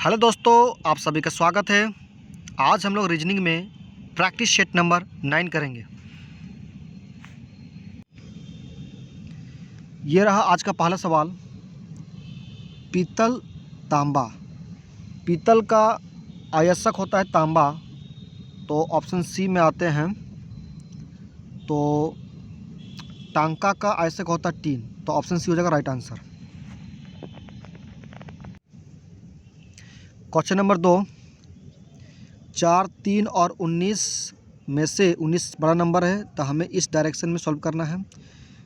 Hello दोस्तों, आप सभी का स्वागत है। आज हम लोग रीजनिंग में प्रैक्टिस सेट नंबर 9 करेंगे। ये रहा आज का पहला सवाल। पीतल तांबा। पीतल का आयस्क होता है तांबा, तो ऑप्शन सी में आते हैं। तो टांका का आयस्क होता है टीन, तो ऑप्शन सी हो जाएगा राइट आंसर। Question number 2। 4, 3 और 19 में से 19 बड़ा नंबर है, तो हमें इस डायरेक्शन में सॉल्व करना है।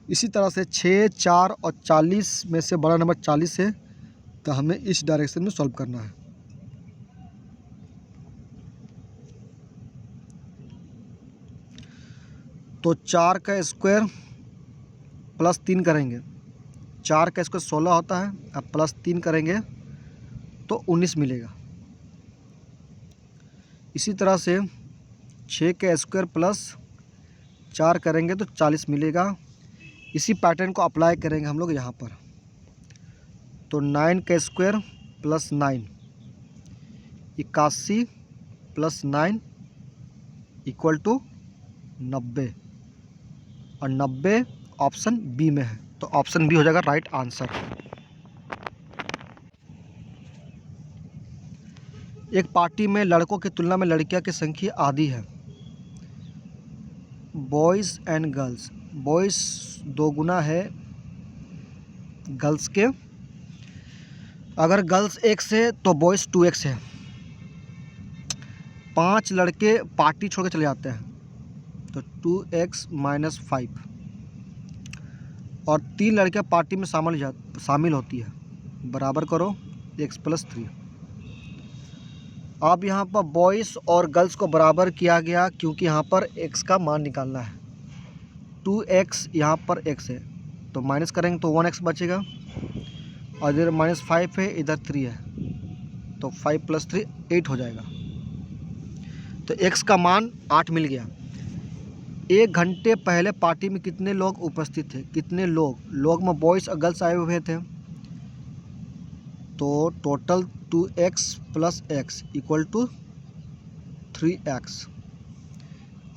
इसी तरह से 6, 4 और 40 में से बड़ा नंबर 40 है, तो हमें इस डायरेक्शन में सॉल्व करना है। तो 4 का स्क्वायर प्लस 3 करेंगे, 4 का स्क्वायर 16 होता है, अब प्लस 3 करेंगे तो 19 मिलेगा। इसी तरह से 6 का स्क्वायर प्लस 4 करेंगे तो 40 मिलेगा। इसी पैटर्न को अप्लाई करेंगे हम लोग यहाँ पर। तो 9 का square plus 9 81 plus 9 equal to 90, और 90 ऑप्शन बी में है, तो ऑप्शन बी हो जाएगा राइट आंसर। एक पार्टी में लड़कों की तुलना में लड़कियां की संख्या आधी है। Boys and girls. बॉयज़ 2 गुना है गर्ल्स के। अगर गर्ल्स 1 है तो बॉयज़ 2x है। 5 लड़के पार्टी छोड़ के चले जाते हैं, तो 2x - 5, और 3 लड़कियां पार्टी में शामिल होती है। बराबर करो x + 3। अब यहाँ पर बॉयज़ और गर्ल्स को बराबर किया गया, क्योंकि यहाँ पर x का मान निकालना है। 2x यहाँ पर x है, तो माइनस करेंगे तो 1x बचेगा, और इधर -5 है, इधर 3 है, तो 5 + 3 8 हो जाएगा। तो x का मान 8 मिल गया। 1 घंटे पहले पार्टी में कितने लोग उपस्थित थे? कितने लोग में बॉयज़ और गर्ल्स आए हुए थे, तो टोटल 2x + x = 3x।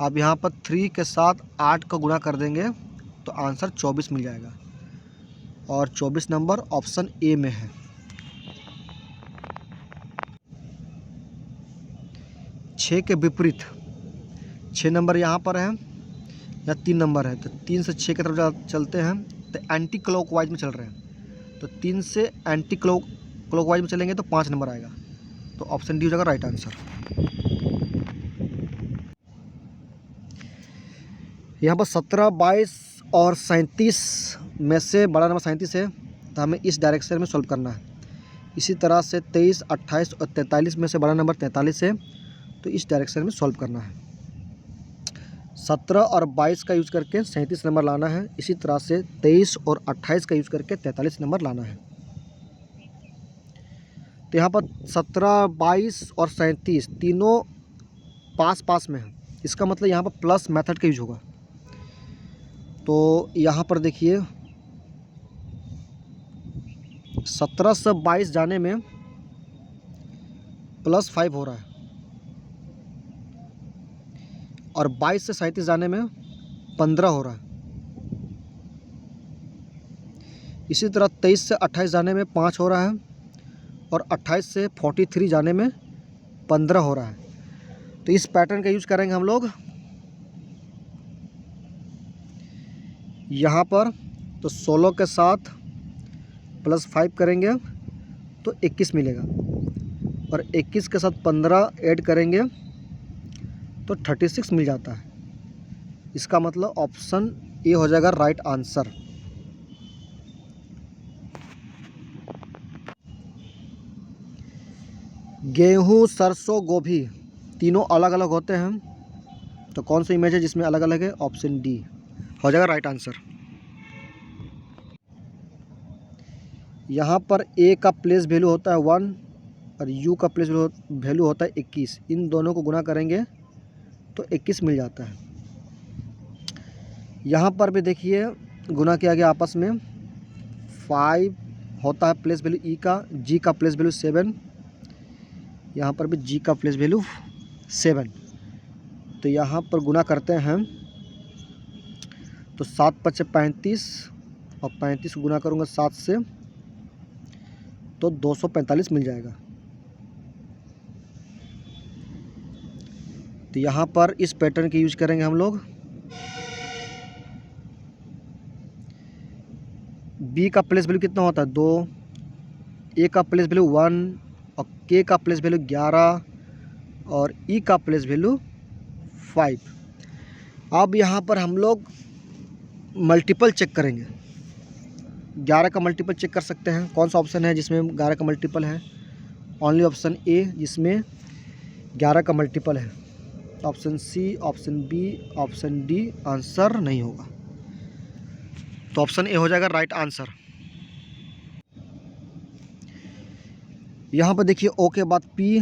अब यहाँ पर 3 के साथ 8 का गुणा कर देंगे तो आंसर 24 मिल जाएगा, और 24 नंबर ऑप्शन ए में है। 6 के विपरीत 6 नंबर यहाँ पर है या 3 नंबर है, तो 3 से 6 की तरफ चलते हैं, तो एंटी क्लॉकवाइज में चल रहे हैं, तो 3 से एंटी क्लॉकवाइज में चलेंगे तो 5 नंबर आएगा, तो ऑप्शन डी हो जाएगा राइट आंसर। यहाँ पर 17, 22 और 37 में से बड़ा नंबर 37 है, तो हमें इस डायरेक्शन में सॉल्व करना है। इसी तरह से 23, 28 और 43 में से बड़ा नंबर 43 है, तो इस डायरेक्शन में सॉल्व करना है। 17 और 22 का यूज़ करके 37 नंबर लाना है। इसी तरह से 23 और 28 का यूज़ करके 43 नंबर लाना है। तो यहाँ पर 17, 22 और 37 तीनों पास में है, इसका मतलब यहाँ पर प्लस मेथड का यूज होगा। तो यहाँ पर देखिए 17 से 22 जाने में +5 हो रहा है, और 22 से 37 जाने में 15 हो रहा है। इसी तरह 23 से 28 जाने में 5 हो रहा है, और 28 से 43 जाने में 15 हो रहा है। तो इस पैटर्न का यूज करेंगे हम लोग यहाँ पर। तो 16 के साथ +5 करेंगे तो 21 मिलेगा, और 21 के साथ 15 ऐड करेंगे तो 36 मिल जाता है। इसका मतलब ऑप्शन ए हो जाएगा राइट आंसर। गेहूँ, सरसों, गोभी तीनों अलग अलग होते हैं, तो कौन सा इमेज है जिसमें अलग अलग है? ऑप्शन डी हो जाएगा राइट आंसर। यहाँ पर ए का प्लेस वैल्यू होता है 1, और यू का प्लेस वैल्यू होता है 21। इन दोनों को गुणा करेंगे तो 21 मिल जाता है। यहाँ पर भी देखिए गुणा किया गया आपस में। 5 होता है प्लेस वैल्यू ई का, जी का प्लेस वैल्यू 7, यहाँ पर भी जी का प्लेस वैल्यू 7। तो यहाँ पर गुना करते हैं तो 7 × 5 = 35 और 35 गुना करूँगा 7 से तो 245 मिल जाएगा। तो यहाँ पर इस पैटर्न की यूज करेंगे हम लोग। बी का प्लेस वैल्यू कितना होता है 2, ए का प्लेस वैल्यू 1 और के का प्लेस वैल्यू 11 और ई का प्लेस वैल्यू 5। अब यहाँ पर हम लोग मल्टीपल चेक करेंगे। 11 का मल्टीपल चेक कर सकते हैं। कौन सा ऑप्शन है जिसमें 11 का मल्टीपल है? ओनली ऑप्शन ए जिसमें 11 का मल्टीपल है। Option C, option B, option D answer नहीं होगा। तो ऑप्शन ए हो जाएगा राइट आंसर। यहाँ पर देखिए ओ के बाद पी,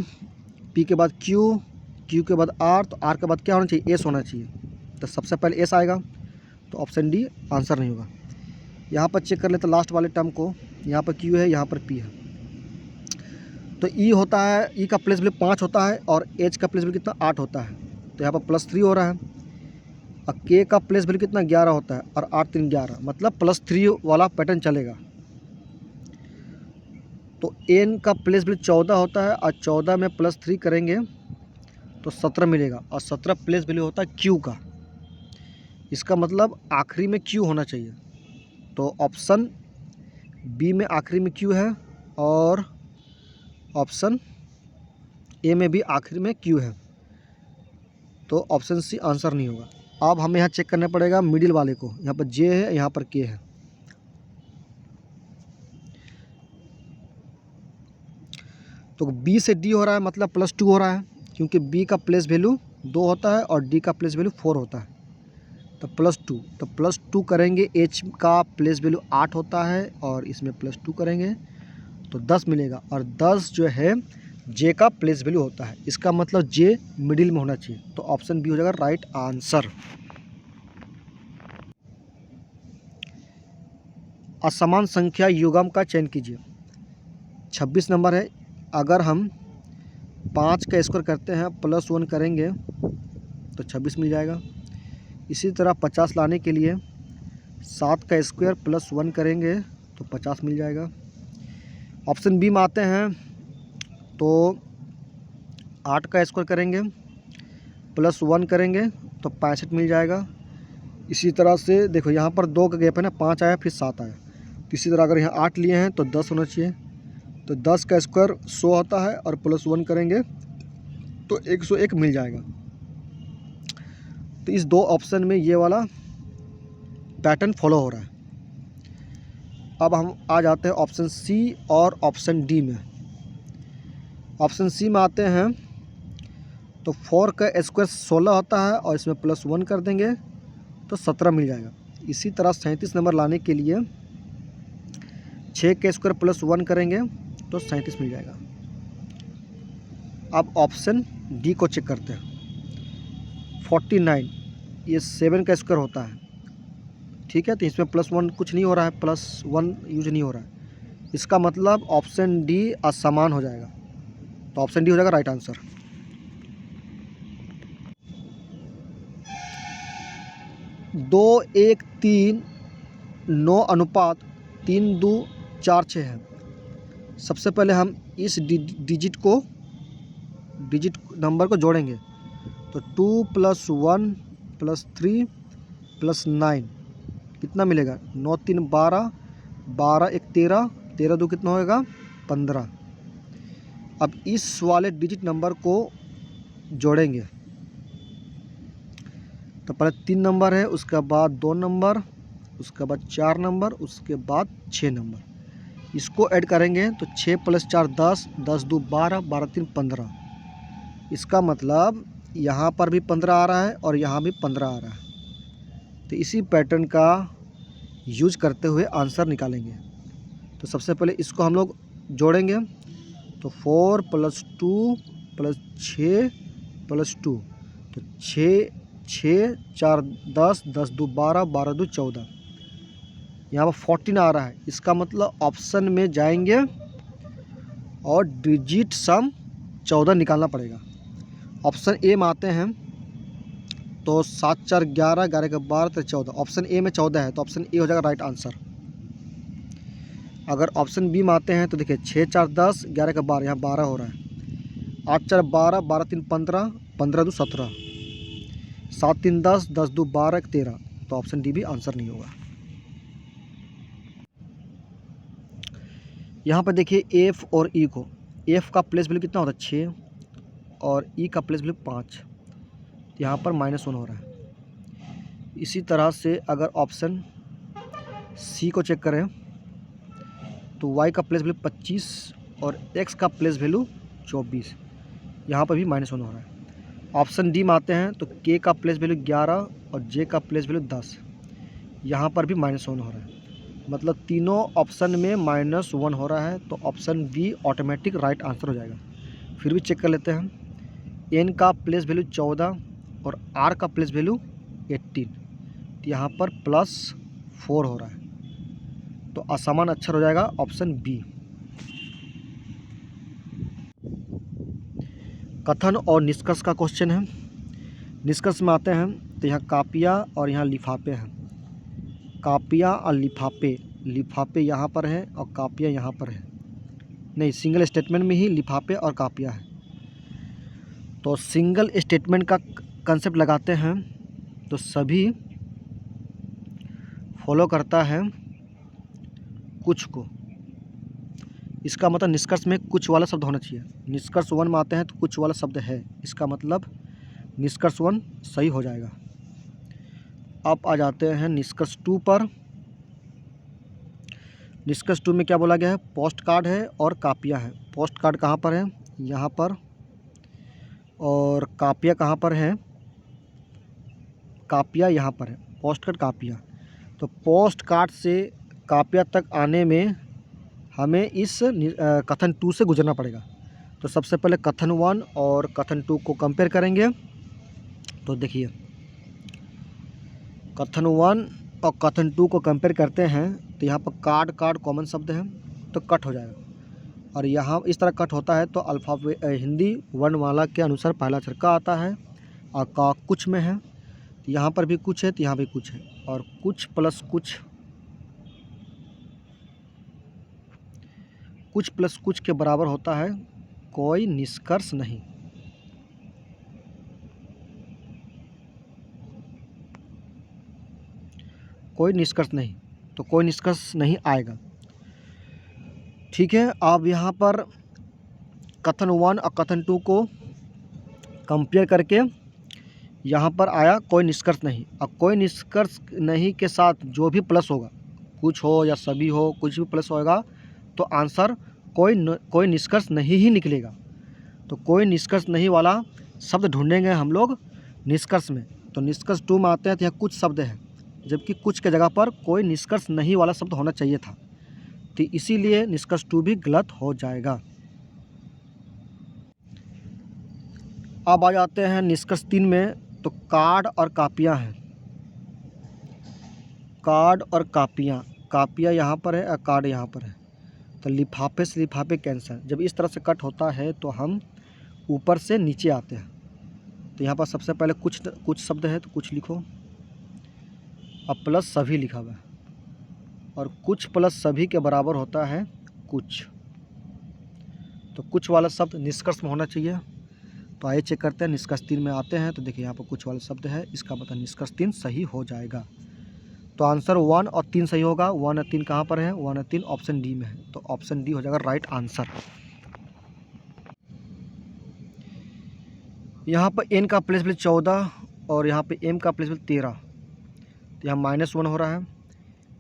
पी के बाद क्यू, क्यू के बाद आर, तो आर के बाद क्या होना चाहिए? एस होना चाहिए। तो सबसे पहले एस आएगा, तो ऑप्शन डी आंसर नहीं होगा। यहाँ पर चेक कर लेते लास्ट वाले टर्म को। यहाँ पर क्यू है, यहाँ पर पी है। तो ई होता है, ई का प्लेस वैल्यू 5 होता है और एच का प्लेस वैल्यू कितना 8 होता है। तो यहाँ पर +3 हो रहा है। और के का प्लेस वैल्यू कितना 11 होता है और 8 3 11, मतलब +3 वाला पैटर्न चलेगा। तो एन का प्लेस वैल्यू 14 होता है और 14 में +3 करेंगे तो 17 मिलेगा और 17 प्लेस वैल्यू होता है क्यू का। इसका मतलब आखिरी में क्यू होना चाहिए। तो ऑप्शन बी में आखिरी में क्यू है और ऑप्शन ए में भी आखिरी में क्यू है। तो ऑप्शन सी आंसर नहीं होगा। अब हमें यहाँ चेक करना पड़ेगा मिडिल वाले को। यहाँ पर जे है, यहाँ पर के है। तो बी से डी हो रहा है, मतलब +2 हो रहा है, क्योंकि बी का प्लेस वैल्यू 2 होता है और डी का प्लेस वैल्यू 4 होता है। तो +2, तो +2 करेंगे। एच का प्लेस वैल्यू 8 होता है और इसमें +2 करेंगे तो 10 मिलेगा। और 10 जो है जे का प्लेस वैल्यू होता है। इसका मतलब जे मिडिल में होना चाहिए। तो ऑप्शन बी हो जाएगा राइट आंसर। असमान संख्या युग्म का चयन कीजिए। 26 नंबर है। अगर हम 5 का स्क्वायर करते हैं +1 करेंगे तो 26 मिल जाएगा। इसी तरह 50 लाने के लिए 7 का स्क्वायर +1 करेंगे तो 50 मिल जाएगा। ऑप्शन बी में आते हैं तो 8 का स्क्वायर करेंगे +1 करेंगे तो 65 मिल जाएगा। इसी तरह से देखो यहाँ पर 2 का गैप है ना, 5 आया फिर 7 आया। तो इसी तरह अगर यहाँ 8 लिए हैं तो 10 होना चाहिए। तो 10 का स्क्वायर 100 होता है और +1 करेंगे तो 101 मिल जाएगा। तो इस 2 ऑप्शन में ये वाला पैटर्न फॉलो हो रहा है। अब हम आ जाते हैं ऑप्शन सी और ऑप्शन डी में। ऑप्शन सी में आते हैं तो 4 का स्क्वायर 16 होता है और इसमें +1 कर देंगे तो 17 मिल जाएगा। इसी तरह 37 नंबर लाने के लिए 6 का स्क्वायर +1 करेंगे तो 37 मिल जाएगा। अब ऑप्शन डी को चेक करते हैं। 49 ये 7 का स्क्वायर होता है, ठीक है। तो इसमें +1 कुछ नहीं हो रहा है, +1 यूज नहीं हो रहा है। इसका मतलब ऑप्शन डी असमान हो जाएगा। तो ऑप्शन डी हो जाएगा राइट आंसर। दो 1 3 9 अनुपात 3 2 4 6 है। सबसे पहले हम इस डिजिट नंबर को जोड़ेंगे। तो 2 + 1 + 3 + 9 कितना मिलेगा? 9 3 12, 12 1 13, 13 2 कितना होएगा? 15। अब इस वाले डिजिट नंबर को जोड़ेंगे। तो पहले 3 नंबर है, उसके बाद 2 नंबर, उसके बाद 4 नंबर, उसके बाद 6 नंबर। इसको ऐड करेंगे तो 6 + 4 10, 10 2 12, 12 3 15। इसका मतलब यहाँ पर भी 15 आ रहा है और यहाँ भी 15 आ रहा है। तो इसी पैटर्न का यूज करते हुए आंसर निकालेंगे। तो सबसे पहले इसको हम लोग जोड़ेंगे। तो 4 + 2 + 6 + 2, तो 6 6 4 10, 10 2 12, 12 2 14। यहाँ पर 14 आ रहा है। इसका मतलब ऑप्शन में जाएंगे और डिजिट सम 14 निकालना पड़ेगा। ऑप्शन ए में आते हैं तो 7 4 11, 11 के 12 तो 14। ऑप्शन ए में 14 है तो ऑप्शन ए हो जाएगा राइट आंसर। अगर ऑप्शन बी में आते हैं तो देखिए 6 4 10, 11 के 12, यहाँ 12 हो रहा है। 8 4 12, 12 3 15, 15 2 17, 7 3 10, 10 2 12, 1 13। तो ऑप्शन डी भी आंसर नहीं होगा। यहाँ पर देखिए एफ और ई को, एफ का प्लेस वैल्यू कितना होता है 6 और ई का प्लेस वैल्यू 5, यहाँ पर -1 हो रहा है। इसी तरह से अगर ऑप्शन सी को चेक करें तो y का प्लेस वैल्यू 25 और x का प्लेस वैल्यू 24, यहाँ पर भी -1 हो रहा है। ऑप्शन डी में आते हैं तो k का प्लेस वैल्यू 11 और j का प्लेस वैल्यू 10, यहाँ पर भी -1 हो रहा है। मतलब तीनों ऑप्शन में -1 हो रहा है तो option B automatic right answer हो जाएगा। फिर भी चेक कर लेते हैं। n का प्लेस वैल्यू 14 और r का प्लेस वैल्यू 18, तो यहाँ पर +4 हो रहा है तो असमान अक्षर हो जाएगा ऑप्शन बी। कथन और निष्कर्ष का क्वेश्चन है। निष्कर्ष में आते हैं तो यहाँ कापियाँ और यहाँ लिफाफे हैं। कापियाँ और लिफाफे, लिफाफे यहाँ पर हैं और कापियाँ यहाँ पर हैं। नहीं, सिंगल स्टेटमेंट में ही लिफाफे और कापियाँ हैं। तो सिंगल स्टेटमेंट का कंसेप्ट लगाते हैं तो सभी फॉलो करता है कुछ को। इसका मतलब निष्कर्ष में कुछ वाला शब्द होना चाहिए। निष्कर्ष 1 में आते हैं तो कुछ वाला शब्द है, इसका मतलब निष्कर्ष 1 सही हो जाएगा। अब आ जाते हैं निष्कर्ष 2 पर। निष्कर्ष 2 में क्या बोला गया है, पोस्ट कार्ड है और कापियाँ हैं। पोस्ट कार्ड कहाँ पर है, यहाँ पर, और कापियाँ कहाँ पर हैं, कापियाँ यहाँ पर है। पोस्ट कार्ड कापियाँ, तो पोस्ट कार्ड से कापियाँ तक आने में हमें इस कथन 2 से गुजरना पड़ेगा। तो सबसे पहले कथन 1 और कथन 2 को कंपेयर करेंगे। तो देखिए कथन 1 और कथन 2 को कंपेयर करते हैं तो यहाँ पर कार्ड कार्ड कॉमन शब्द है तो कट हो जाएगा। और यहाँ इस तरह कट होता है तो अल्फ़ाबेट हिंदी वर्णमाला के अनुसार पहला अक्षर का आता है और का कुछ में है, तो यहाँ पर भी कुछ है तो यहाँ भी कुछ है। और कुछ प्लस कुछ के बराबर होता है कोई निष्कर्ष नहीं। कोई निष्कर्ष नहीं, तो कोई निष्कर्ष नहीं आएगा। ठीक है, अब यहाँ पर कथन 1 और कथन 2 को कंपेयर करके यहाँ पर आया कोई निष्कर्ष नहीं। अब कोई निष्कर्ष नहीं के साथ जो भी प्लस होगा, कुछ हो या सभी हो, कुछ भी प्लस होगा तो आंसर कोई निष्कर्ष नहीं ही निकलेगा। तो कोई निष्कर्ष नहीं वाला शब्द ढूंढेंगे हम लोग निष्कर्ष में। तो निष्कर्ष 2 में आते हैं तो यहाँ कुछ शब्द है, जबकि कुछ के जगह पर कोई निष्कर्ष नहीं वाला शब्द होना चाहिए था, तो इसीलिए निष्कर्ष 2 भी गलत हो जाएगा। अब आ जाते हैं निष्कर्ष 3 में। तो कार्ड और कापियाँ हैं। कार्ड और कापियाँ, कापियाँ यहाँ पर है और कार्ड यहाँ पर है, तो लिफाफे से लिफाफे कैंसर। जब इस तरह से कट होता है तो हम ऊपर से नीचे आते हैं। तो यहाँ पर सबसे पहले कुछ शब्द है तो कुछ लिखो, अब प्लस सभी लिखा हुआ है, और कुछ प्लस सभी के बराबर होता है कुछ। तो कुछ वाला शब्द निष्कर्ष में होना चाहिए। तो आइए चेक करते हैं। निष्कर्ष 3 में आते हैं तो देखिए यहाँ पर कुछ वाला शब्द है, इसका मतलब निष्कर्ष 3 सही हो जाएगा। तो आंसर 1 और 3 सही होगा। 1 और 3 कहाँ पर है, 1 और 3 ऑप्शन डी में है, तो ऑप्शन डी हो जाएगा राइट आंसर। यहाँ पर एन का प्लेस वैल्यू 14 और यहाँ पे एम का प्लेस वैल्यू 13, तो यहाँ -1 हो रहा है।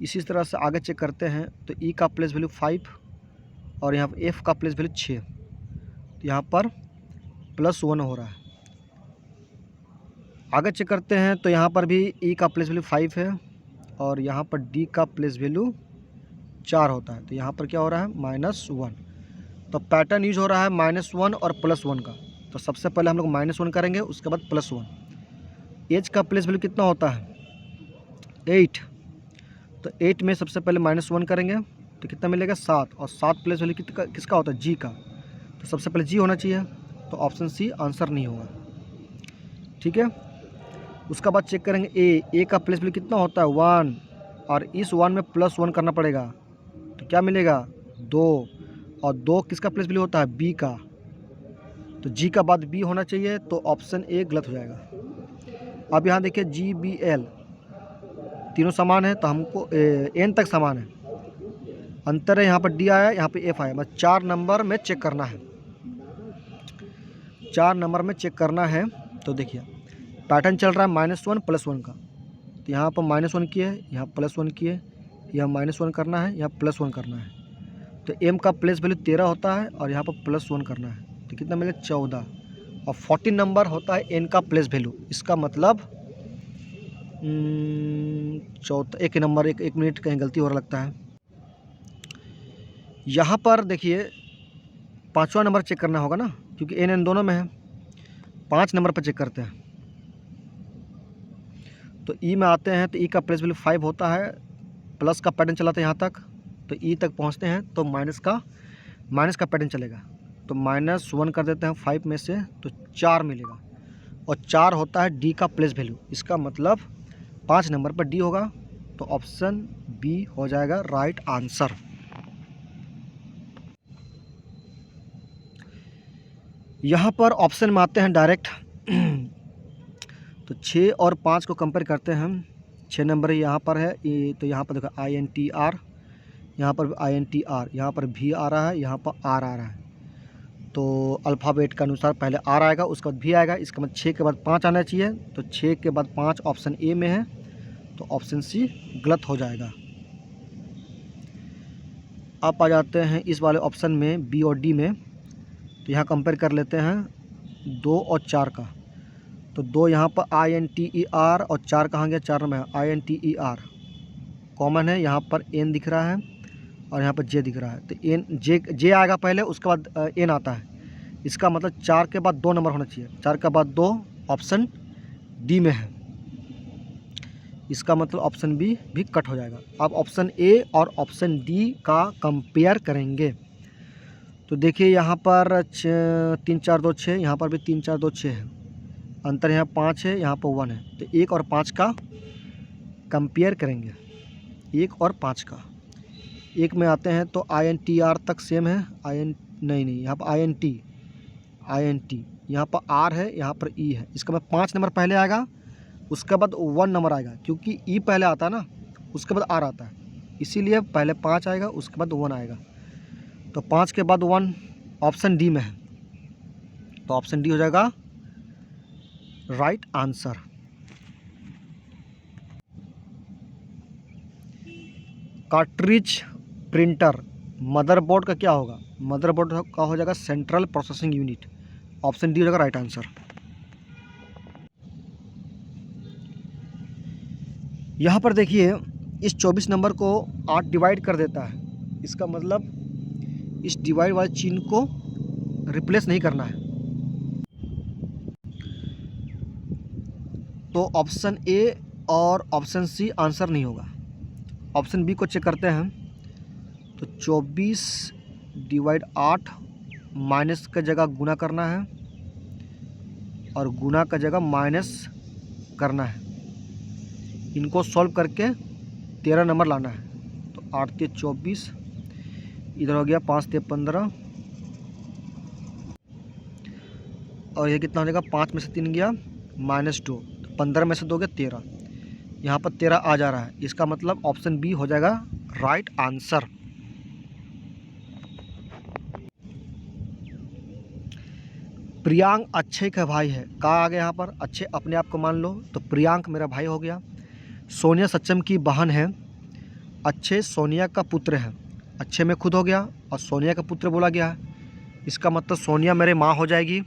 इसी तरह से आगे चेक करते हैं तो ई का प्लेस वैल्यू 5 और यहाँ पर एफ का प्लेस वैल्यू 6, तो यहाँ पर +1 हो रहा है। आगे चेक करते हैं तो यहाँ पर भी ई का प्लेस वैल्यू 5 है और यहाँ पर डी का प्लेस वैल्यू 4 होता है, तो यहाँ पर क्या हो रहा है -1। तो पैटर्न यूज हो रहा है -1 और +1 का। तो सबसे पहले हम लोग -1 करेंगे, उसके बाद +1। एज का प्लेस वैल्यू कितना होता है 8, तो 8 में सबसे पहले -1 करेंगे तो कितना मिलेगा 7, और 7 प्लेस वैल्यू किसका होता है जी का, तो सबसे पहले जी होना चाहिए। तो ऑप्शन सी आंसर नहीं होगा। ठीक है, उसका बाद चेक करेंगे ए का प्लेस वैल्यू कितना होता है 1, और इस 1 में +1 करना पड़ेगा, तो क्या मिलेगा 2, और 2 किसका प्लेस वैल्यू होता है बी का, तो जी का बाद बी होना चाहिए, तो ऑप्शन ए गलत हो जाएगा। अब यहाँ देखिए जी बी एल तीनों समान है, तो हमको एन तक समान है, अंतर है यहाँ पर डी आया, यहाँ पे एफ आया, बस 4 नंबर में चेक करना है, 4 नंबर में चेक करना है। तो देखिए पैटर्न चल रहा है -1 +1 का, तो यहाँ पर -1 किए, यहाँ +1 किए, यहाँ -1 करना है, यहाँ +1 करना है, तो एम का प्लेस वैल्यू 13 होता है और यहाँ पर +1 करना है, तो कितना मिले 14, और 14 नंबर होता है एन का प्लेस वैल्यू। इसका मतलब 14 एक नंबर, एक मिनट कहीं गलती हो रहा लगता है। यहाँ पर देखिए 5वां नंबर चेक करना होगा ना, क्योंकि एन एन दोनों में है। 5 नंबर पर चेक करते हैं, तो ई में आते हैं, तो ई का प्लेस वैल्यू 5 होता है, प्लस का पैटर्न चलाते हैं यहाँ तक, तो ई तक पहुँचते हैं तो माइनस का पैटर्न चलेगा, तो -1 कर देते हैं 5 में से, तो 4 मिलेगा, और 4 होता है डी का प्लेस वैल्यू। इसका मतलब 5 नंबर पर डी होगा, तो ऑप्शन बी हो जाएगा राइट आंसर। यहाँ पर ऑप्शन में आते हैं डायरेक्ट, तो 6 और 5 को कंपेयर करते हैं हम। 6 नंबर यहाँ पर है, तो यहाँ पर देखो INTR, यहाँ पर INTR, यहाँ पर भी आ रहा है, यहाँ पर आर आ रहा है, तो अल्फ़ाबेट के अनुसार पहले आर आएगा, उसके बाद भी आएगा, इसका मतलब 6 के बाद 5 आना चाहिए, तो 6 के बाद 5 ऑप्शन ए में है, तो ऑप्शन सी गलत हो जाएगा। अब आ जाते हैं इस वाले ऑप्शन में बी और डी में, तो यहाँ कंपेयर कर लेते हैं 2 और 4 का, तो 2 यहाँ पर INTER और 4 कहाँ गया, 4 में है INTER कॉमन है, यहाँ पर एन दिख रहा है और यहाँ पर जे दिख रहा है, तो एन जे आएगा पहले, उसके बाद एन आता है। इसका मतलब 4 के बाद 2 नंबर होना चाहिए, 4 के बाद 2 ऑप्शन डी में है, इसका मतलब ऑप्शन बी भी कट हो जाएगा। अब ऑप्शन ए और ऑप्शन डी का कंपेयर करेंगे, तो देखिए यहाँ पर 3 4 2 6, यहाँ पर भी 3 4 2 6 है, अंतर यहाँ 5 है, यहाँ पर 1 है, तो 1 और 5 का कंपेयर करेंगे, 1 और 5 का। 1 में आते हैं तो INTR तक सेम है, नहीं यहाँ पर INT, यहाँ पर R है, यहाँ पर E है, इसका मैं 5 नंबर पहले आएगा, उसके बाद 1 नंबर आएगा, क्योंकि E पहले आता है ना, उसके बाद R आता है, इसीलिए पहले 5 आएगा, उसके बाद 1 आएगा, तो 5 के बाद 1 ऑप्शन डी में है, तो ऑप्शन डी हो जाएगा right answer. Cartridge printer motherboard का क्या होगा, मदरबोर्ड का हो जाएगा central processing unit, option D हो जाएगा राइट आंसर। यहाँ पर देखिए इस 24 नंबर को 8 डिवाइड कर देता है, इसका मतलब इस डिवाइड वाले चिन्ह को रिप्लेस नहीं करना है, तो ऑप्शन ए और ऑप्शन सी आंसर नहीं होगा। ऑप्शन बी को चेक करते हैं, तो 24 डिवाइड 8, माइनस का जगह गुना करना है और गुना का जगह माइनस करना है, इनको सॉल्व करके 13 नंबर लाना है, तो 8 ते 24, इधर हो गया 5 ते 15, और ये कितना हो जाएगा, 5 में से 3 गया -2, 15 में से 2 गया 13, यहाँ पर 13 आ जा रहा है, इसका मतलब ऑप्शन बी हो जाएगा राइट आंसर। प्रियांक अक्षय का भाई है, कहाँ आ गया यहाँ पर, अक्षय अपने आप को मान लो, तो प्रियांक मेरा भाई हो गया। सोनिया सच्चम की बहन है, अक्षय सोनिया का पुत्र है, अक्षय में खुद हो गया और सोनिया का पुत्र बोला गया है, इसका मतलब सोनिया मेरे माँ हो जाएगी,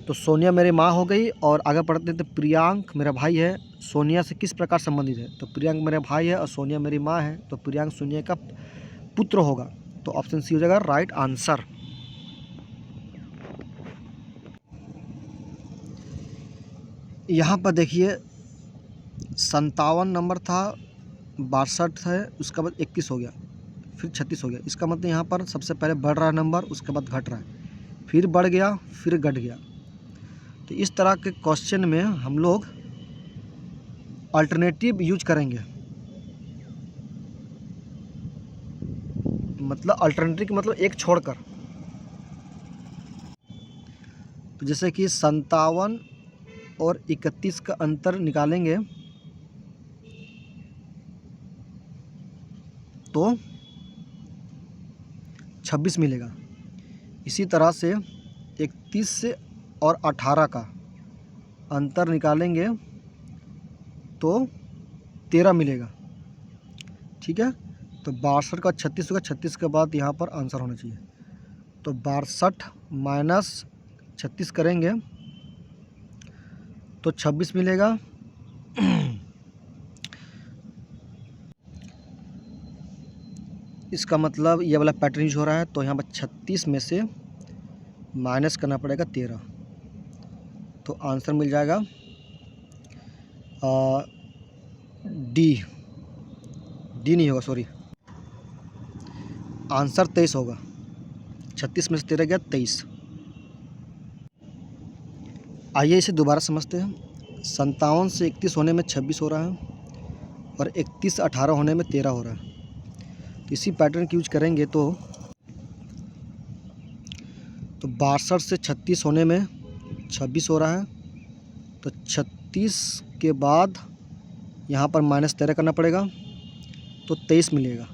तो सोनिया मेरी माँ हो गई। और आगे पढ़ते हैं, तो प्रियांक मेरा भाई है, सोनिया से किस प्रकार संबंधित है, तो प्रियांक मेरा भाई है और सोनिया मेरी माँ है, तो प्रियांक सोनिया का पुत्र होगा, तो ऑप्शन सी हो जाएगा राइट आंसर। यहाँ पर देखिए 57 नंबर था, 62 है, उसके बाद 21 हो गया, फिर 36 हो गया। इसका मतलब यहाँ पर सबसे पहले बढ़ रहा है नंबर, उसके बाद घट रहा है, फिर बढ़ गया, फिर घट गया। तो इस तरह के क्वेश्चन में हम लोग अल्टरनेटिव यूज करेंगे। मतलब अल्टरनेटिव मतलब एक छोड़कर। तो जैसे कि 57 और 31 का अंतर निकालेंगे तो 26 मिलेगा। इसी तरह से 31 से और 18 का अंतर निकालेंगे तो 13 मिलेगा। ठीक है, तो 62 का 36 होगा, 36 के बाद यहाँ पर आंसर होना चाहिए। तो 62 माइनस 36 करेंगे तो 26 मिलेगा। इसका मतलब ये वाला पैटर्न यूज हो रहा है। तो यहाँ पर 36 में से माइनस करना पड़ेगा 13, तो आंसर मिल जाएगा डी नहीं होगा, सॉरी, आंसर 23 होगा। 36 में से 13 गया 23। आइए इसे दोबारा समझते हैं। 57 से 31 होने में 26 हो रहा है और 31 से 18 होने में 13 हो रहा है। तो इसी पैटर्न की यूज करेंगे तो 62 से 36 होने में 26 हो रहा है। तो 36 के बाद यहाँ पर माइनस 13 करना पड़ेगा तो 23 मिलेगा।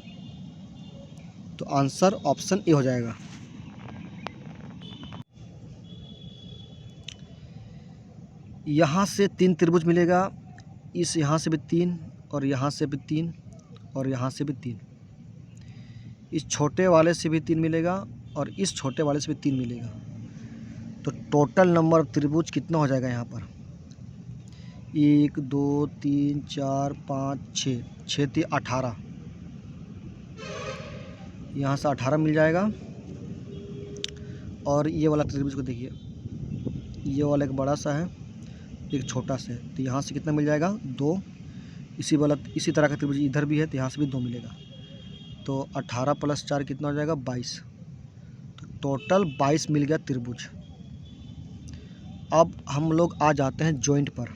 तो आंसर ऑप्शन ए हो जाएगा। यहाँ से 3 त्रिभुज मिलेगा, इस यहाँ से भी 3 और यहाँ से भी 3 और यहाँ से भी 3। इस छोटे वाले से भी 3 मिलेगा और इस छोटे वाले से भी 3 मिलेगा। तो टोटल नंबर ऑफ त्रिभुज कितना हो जाएगा यहाँ पर? 1 2 3 4 5 6, 6 3 18। यहाँ से 18 मिल जाएगा। और ये वाला त्रिभुज को देखिए, ये वाला एक बड़ा सा है, एक छोटा सा है। तो यहाँ से कितना मिल जाएगा? 2। इसी तरह का त्रिभुज इधर भी है, तो यहाँ से भी 2 मिलेगा। तो 18 + 4 कितना हो जाएगा? 22। तो टोटल 22 मिल गया त्रिभुज। अब हम लोग आ जाते हैं जॉइंट पर।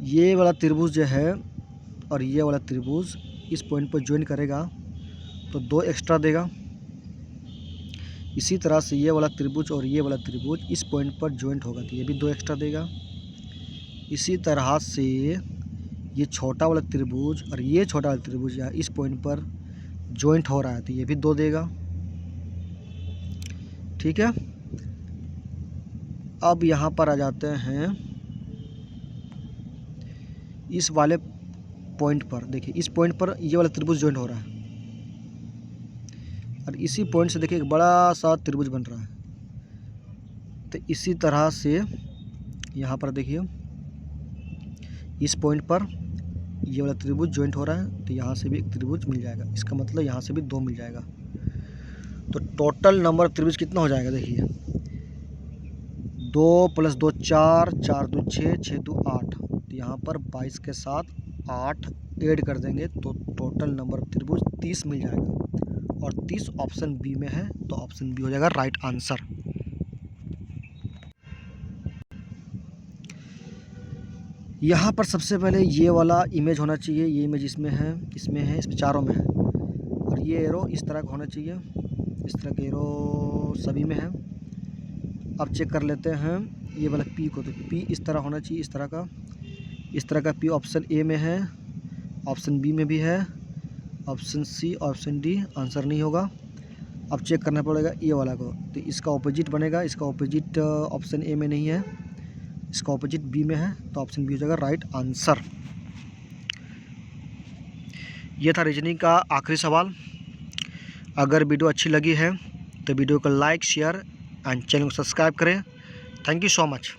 ये वाला त्रिभुज जो है और ये वाला त्रिभुज इस पॉइंट पर ज्वाइन करेगा तो 2 एक्स्ट्रा देगा। इसी तरह से ये वाला त्रिभुज और ये वाला त्रिभुज इस पॉइंट पर ज्वाइंट होगा तो ये भी 2 एक्स्ट्रा देगा। इसी तरह से ये छोटा वाला त्रिभुज और ये छोटा वाला त्रिभुज या इस पॉइंट पर ज्वाइंट हो रहा है तो ये भी 2 देगा। ठीक है, अब यहाँ पर आ जाते हैं इस वाले पॉइंट पर। देखिए इस पॉइंट पर ये वाला त्रिभुज ज्वाइंट हो रहा है और इसी पॉइंट से देखिए एक बड़ा सा त्रिभुज बन रहा है। तो इसी तरह से यहाँ पर देखिए इस पॉइंट पर ये वाला त्रिभुज ज्वाइंट हो रहा है तो यहाँ से भी एक त्रिभुज मिल जाएगा। इसका मतलब यहाँ से भी 2 मिल जाएगा। तो टोटल नंबर त्रिभुज कितना हो जाएगा? देखिए 2 + 2 4, 4 2 6, 6 2 8। तो यहाँ पर 22 के साथ 8 ऐड कर देंगे तो टोटल नंबर त्रिभुज 30 मिल जाएगा। और 30 ऑप्शन बी में है तो ऑप्शन बी हो जाएगा राइट आंसर। यहाँ पर सबसे पहले ये वाला इमेज होना चाहिए। ये इमेज इसमें है, इसमें चारों में है। और ये एरो इस तरह का होना चाहिए, इस तरह के एरो सभी में है। अब चेक कर लेते हैं ये वाला पी को। तो पी इस तरह होना चाहिए, इस तरह का पी ऑप्शन ए में है, ऑप्शन बी में भी है, option C, option D answer नहीं होगा। अब चेक करना पड़ेगा ये वाला को। तो इसका ऑपोजिट बनेगा, इसका ऑपोजिट ऑप्शन ए में नहीं है, इसका ऑपोजिट बी में है तो ऑप्शन बी हो जाएगा राइट आंसर। ये था रीजनिंग का आखिरी सवाल। अगर वीडियो अच्छी लगी है तो वीडियो को लाइक, शेयर एंड चैनल को सब्सक्राइब करें। Thank you so much.